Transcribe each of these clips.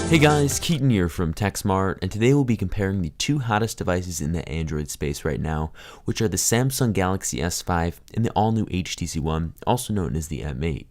Hey guys, Keaton here from TechSmart, and today we'll be comparing the two hottest devices in the Android space right now, which are the Samsung Galaxy S5 and the all-new HTC One, also known as the M8.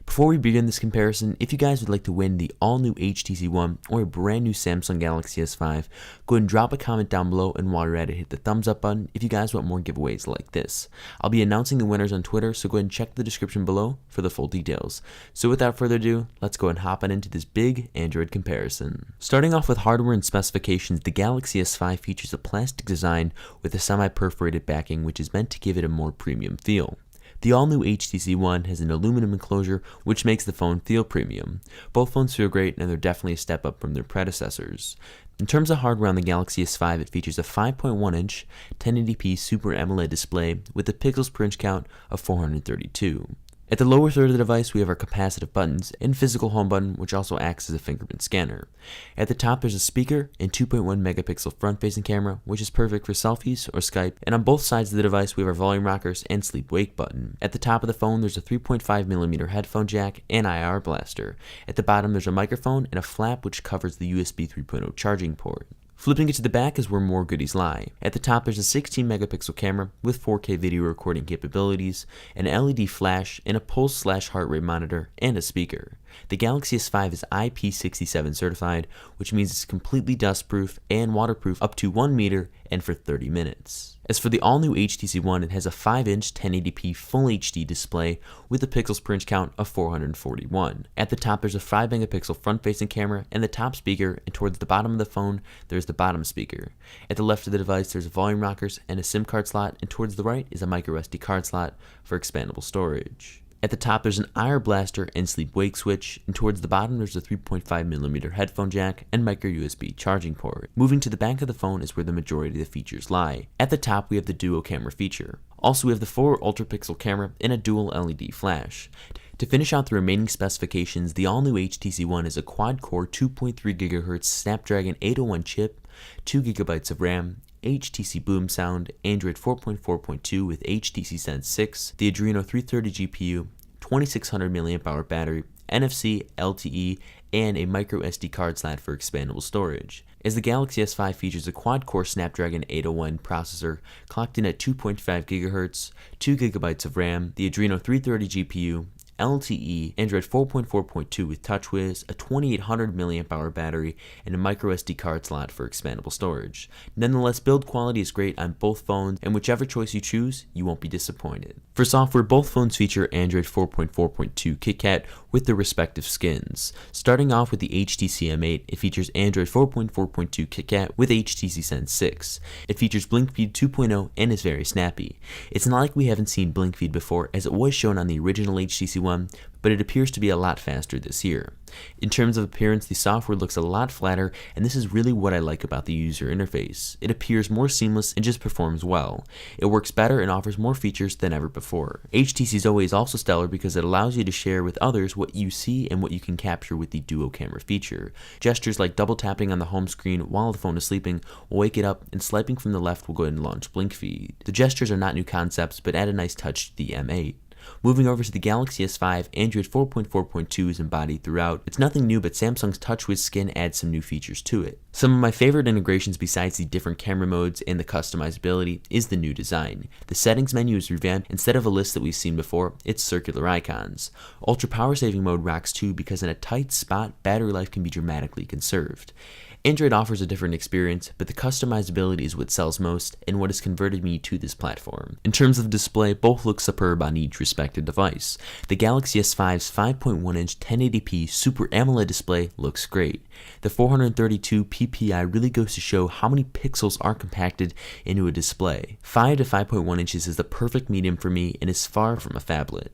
Before we begin this comparison, if you guys would like to win the all-new HTC One or a brand new Samsung Galaxy S5, go ahead and drop a comment down below, and while you're at it, hit the thumbs up button if you guys want more giveaways like this. I'll be announcing the winners on Twitter, so go ahead and check the description below for the full details. So without further ado, let's go and hop on into this big Android comparison. Starting off with hardware and specifications, the Galaxy S5 features a plastic design with a semi-perforated backing, which is meant to give it a more premium feel. The all-new HTC One has an aluminum enclosure, which makes the phone feel premium. Both phones feel great, and they're definitely a step up from their predecessors. In terms of hardware on the Galaxy S5, it features a 5.1-inch 1080p Super AMOLED display with a pixels per inch count of 432. At the lower third of the device, we have our capacitive buttons and physical home button, which also acts as a fingerprint scanner. At the top, there's a speaker and 2.1 megapixel front-facing camera, which is perfect for selfies or Skype. And on both sides of the device, we have our volume rockers and sleep-wake button. At the top of the phone, there's a 3.5mm headphone jack and IR blaster. At the bottom, there's a microphone and a flap which covers the USB 3.0 charging port. Flipping it to the back is where more goodies lie. At the top, there's a 16 megapixel camera with 4K video recording capabilities, an LED flash, and a pulse/heart rate monitor, and a speaker. The Galaxy S5 is IP67 certified, which means it's completely dustproof and waterproof up to 1 meter and for 30 minutes. As for the all-new HTC One, it has a 5-inch 1080p Full HD display with a pixels per inch count of 441. At the top, there's a 5 megapixel front-facing camera and the top speaker, and towards the bottom of the phone, there's the bottom speaker. At the left of the device, there's volume rockers and a SIM card slot, and towards the right is a micro SD card slot for expandable storage. At the top, there's an IR blaster and sleep-wake switch, and towards the bottom, there's a 3.5mm headphone jack and micro USB charging port. Moving to the back of the phone is where the majority of the features lie. At the top, we have the duo camera feature. Also, we have the 4 ultra-pixel camera and a dual LED flash. To finish out the remaining specifications, the all-new HTC One is a quad-core 2.3 GHz Snapdragon 801 chip, 2 GB of RAM, HTC Boom Sound, Android 4.4.2 with HTC Sense 6, the Adreno 330 GPU, 2600 mAh battery, NFC, LTE, and a micro SD card slot for expandable storage. As the Galaxy S5 features a quad-core Snapdragon 801 processor clocked in at 2.5 GHz, 2 GB of RAM, the Adreno 330 GPU, LTE, Android 4.4.2 with TouchWiz, a 2800 mAh battery, and a micro SD card slot for expandable storage. Nonetheless, build quality is great on both phones, and whichever choice you choose, you won't be disappointed. For software, both phones feature Android 4.4.2 KitKat with their respective skins. Starting off with the HTC M8, it features Android 4.4.2 KitKat with HTC Sense 6. It features BlinkFeed 2.0 and is very snappy. It's not like we haven't seen BlinkFeed before, as it was shown on the original HTC One, but it appears to be a lot faster this year. In terms of appearance, the software looks a lot flatter, and this is really what I like about the user interface. It appears more seamless and just performs well. It works better and offers more features than ever before. HTC's OA is also stellar because it allows you to share with others what you see and what you can capture with the duo camera feature. Gestures like double tapping on the home screen while the phone is sleeping will wake it up, and swiping from the left will go ahead and launch BlinkFeed. The gestures are not new concepts, but add a nice touch to the M8. Moving over to the Galaxy S5, Android 4.4.2 is embodied throughout. It's nothing new, but Samsung's TouchWiz skin adds some new features to it. Some of my favorite integrations besides the different camera modes and the customizability is the new design. The settings menu is revamped. Instead of a list that we've seen before, it's circular icons. Ultra power saving mode rocks too, because in a tight spot, battery life can be dramatically conserved. Android offers a different experience, but the customizability is what sells most and what has converted me to this platform. In terms of display, both look superb on each respective device. The Galaxy S5's 5.1-inch 1080p Super AMOLED display looks great. The 432 ppi really goes to show how many pixels are compacted into a display. 5 to 5.1 inches is the perfect medium for me and is far from a phablet.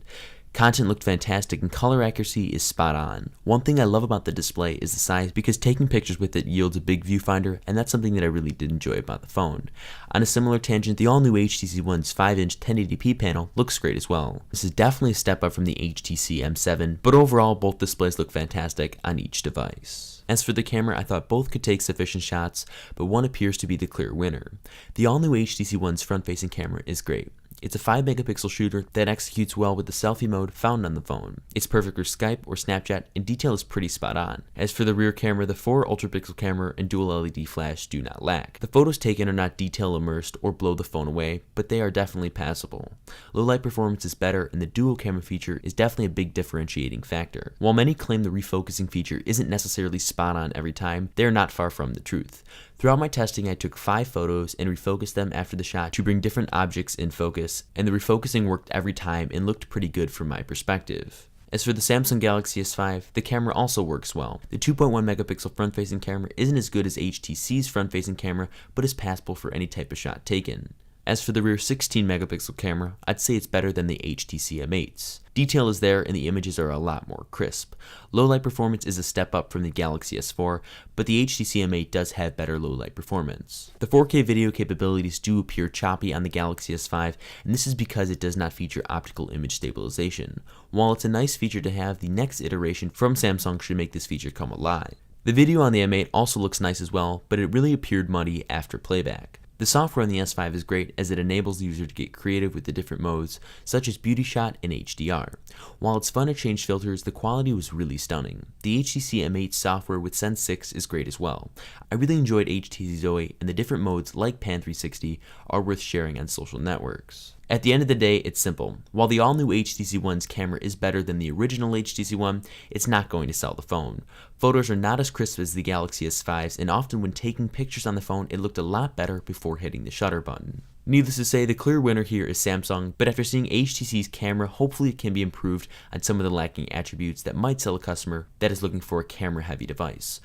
Content looked fantastic and color accuracy is spot on. One thing I love about the display is the size, because taking pictures with it yields a big viewfinder, and that's something that I really did enjoy about the phone. On a similar tangent, the all-new HTC One's 5-inch 1080p panel looks great as well. This is definitely a step up from the HTC M7, but overall both displays look fantastic on each device. As for the camera, I thought both could take sufficient shots, but one appears to be the clear winner. The all-new HTC One's front-facing camera is great. It's a 5 megapixel shooter that executes well with the selfie mode found on the phone. It's perfect for Skype or Snapchat, and detail is pretty spot on. As for the rear camera, the 4 ultra-pixel camera and dual LED flash do not lack. The photos taken are not detail immersed or blow the phone away, but they are definitely passable. Low light performance is better, and the dual camera feature is definitely a big differentiating factor. While many claim the refocusing feature isn't necessarily spot on every time, they are not far from the truth. Throughout my testing, I took 5 photos and refocused them after the shot to bring different objects in focus, and the refocusing worked every time and looked pretty good from my perspective. As for the Samsung Galaxy S5, the camera also works well. The 2.1 megapixel front-facing camera isn't as good as HTC's front-facing camera, but is passable for any type of shot taken. As for the rear 16 megapixel camera, I'd say it's better than the HTC M8's. Detail is there and the images are a lot more crisp. Low light performance is a step up from the Galaxy S4, but the HTC M8 does have better low light performance. The 4K video capabilities do appear choppy on the Galaxy S5, and this is because it does not feature optical image stabilization. While it's a nice feature to have, the next iteration from Samsung should make this feature come alive. The video on the M8 also looks nice as well, but it really appeared muddy after playback. The software on the S5 is great as it enables the user to get creative with the different modes, such as Beauty Shot and HDR. While it's fun to change filters, the quality was really stunning. The HTC M8 software with Sense 6 is great as well. I really enjoyed HTC Zoe, and the different modes like Pan 360 are worth sharing on social networks. At the end of the day, it's simple. While the all-new HTC One's camera is better than the original HTC One, it's not going to sell the phone. Photos are not as crisp as the Galaxy S5's, and often when taking pictures on the phone, it looked a lot better before hitting the shutter button. Needless to say, the clear winner here is Samsung, but after seeing HTC's camera, hopefully it can be improved on some of the lacking attributes that might sell a customer that is looking for a camera-heavy device.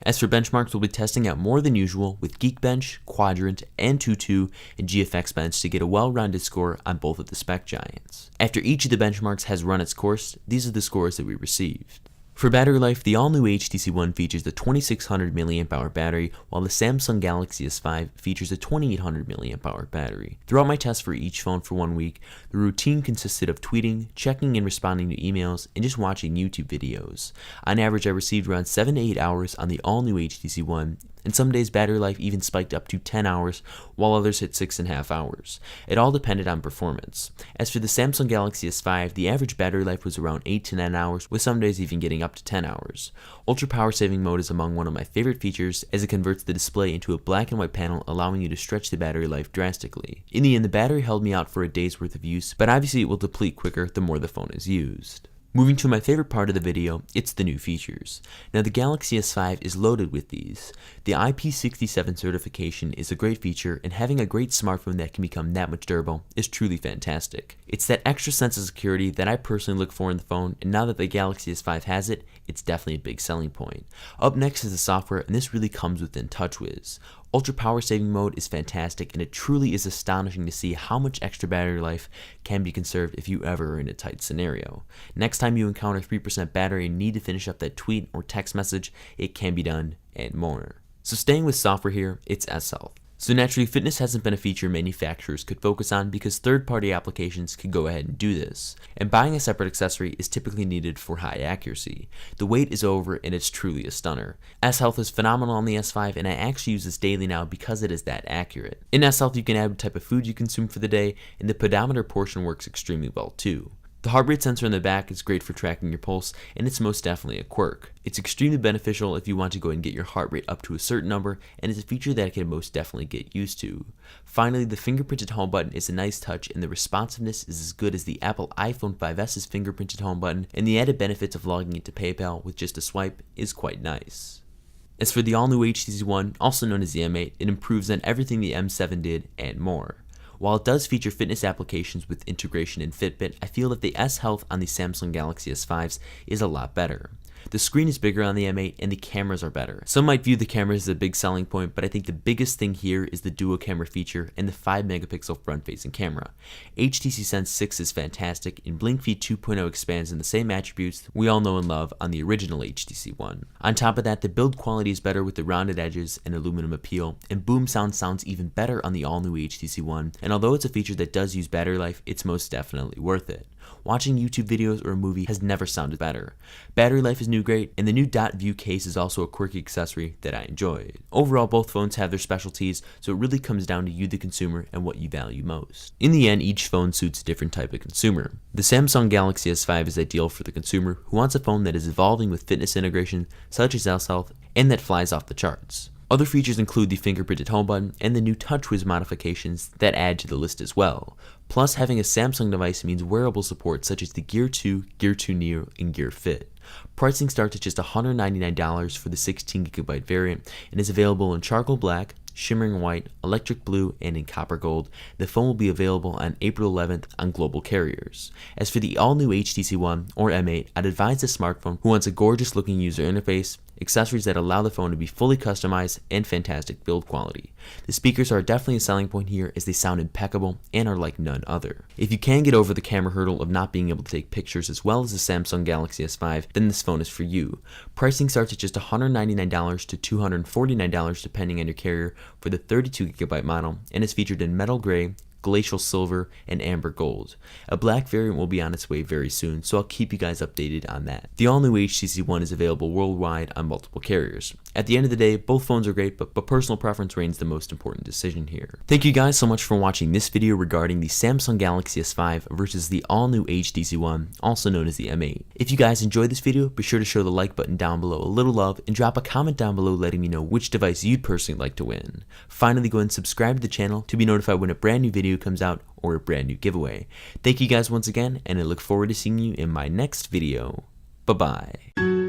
As for benchmarks, we'll be testing out more than usual with Geekbench, Quadrant, AnTuTu, and GFX Bench to get a well-rounded score on both of the spec giants. After each of the benchmarks has run its course, these are the scores that we received. For battery life, the all-new HTC One features the 2600 mAh battery, while the Samsung Galaxy S5 features a 2800 mAh battery. Throughout my test for each phone for 1 week, the routine consisted of tweeting, checking and responding to emails, and just watching YouTube videos. On average, I received around 7 to 8 hours on the all-new HTC One, and some days battery life even spiked up to 10 hours, while others hit 6.5 hours. It all depended on performance. As for the Samsung Galaxy S5, the average battery life was around 8 to 9 hours, with some days even getting up to 10 hours. Ultra power saving mode is among one of my favorite features, as it converts the display into a black and white panel, allowing you to stretch the battery life drastically. In the end, the battery held me out for a day's worth of use, but obviously it will deplete quicker the more the phone is used. Moving to my favorite part of the video, it's the new features. Now the Galaxy S5 is loaded with these. The IP67 certification is a great feature, and having a great smartphone that can become that much durable is truly fantastic. It's that extra sense of security that I personally look for in the phone, and now that the Galaxy S5 has it, it's definitely a big selling point. Up next is the software, and this really comes within TouchWiz. Ultra power saving mode is fantastic, and it truly is astonishing to see how much extra battery life can be conserved if you ever are in a tight scenario. Next time you encounter 3% battery and need to finish up that tweet or text message, it can be done, and more. So staying with software here, it's S-Health. So naturally, fitness hasn't been a feature manufacturers could focus on because third-party applications could go ahead and do this. And buying a separate accessory is typically needed for high accuracy. The wait is over and it's truly a stunner. S-Health is phenomenal on the S5, and I actually use this daily now because it is that accurate. In S-Health, you can add what type of food you consume for the day, and the pedometer portion works extremely well too. The heart rate sensor in the back is great for tracking your pulse, and it's most definitely a quirk. It's extremely beneficial if you want to go and get your heart rate up to a certain number, and it's a feature that I can most definitely get used to. Finally, the fingerprinted home button is a nice touch, and the responsiveness is as good as the Apple iPhone 5s's fingerprinted home button, and the added benefits of logging into PayPal with just a swipe is quite nice. As for the all-new HTC One, also known as the M8, it improves on everything the M7 did and more. While it does feature fitness applications with integration in Fitbit, I feel that the S-Health on the Samsung Galaxy S5s is a lot better. The screen is bigger on the M8 and the cameras are better. Some might view the cameras as a big selling point, but I think the biggest thing here is the dual camera feature and the 5 megapixel front facing camera. HTC Sense 6 is fantastic, and BlinkFeed 2.0 expands in the same attributes we all know and love on the original HTC One. On top of that, the build quality is better with the rounded edges and aluminum appeal, and boom sound sounds even better on the all new HTC One, and although it's a feature that does use battery life, it's most definitely worth it. watching YouTube videos or a movie has never sounded better. Battery life is new great, and the new dot view case is also a quirky accessory that I enjoyed. Overall, both phones have their specialties, so it really comes down to you the consumer and what you value most. In the end, each phone suits a different type of consumer. The Samsung Galaxy S5 is ideal for the consumer who wants a phone that is evolving with fitness integration such as health and that flies off the charts. Other features include the fingerprinted home button and the new TouchWiz modifications that add to the list as well. Plus, having a Samsung device means wearable support such as the Gear 2, Gear 2 Neo, and Gear Fit. Pricing starts at just $199 for the 16GB variant and is available in charcoal black, shimmering white, electric blue, and in copper gold. The phone will be available on April 11th on global carriers. As for the all-new HTC One or M8, I'd advise the smartphone who wants a gorgeous looking user interface, accessories that allow the phone to be fully customized, and fantastic build quality. The speakers are definitely a selling point here as they sound impeccable and are like none other. If you can get over the camera hurdle of not being able to take pictures as well as the Samsung Galaxy S5, then this phone is for you. Pricing starts at just $199 to $249 depending on your carrier for the 32GB model and is featured in metal gray, glacial silver, and amber gold. A black variant will be on its way very soon, so I'll keep you guys updated on that. The all-new HTC One is available worldwide on multiple carriers. At the end of the day, both phones are great, but personal preference reigns the most important decision here. Thank you guys so much for watching this video regarding the Samsung Galaxy S5 versus the all-new HTC One, also known as the M8. If you guys enjoyed this video, be sure to show the like button down below a little love and drop a comment down below letting me know which device you'd personally like to win. Finally, go ahead and subscribe to the channel to be notified when a brand new video comes out or a brand new giveaway. Thank you guys once again, and I look forward to seeing you in my next video. Bye bye.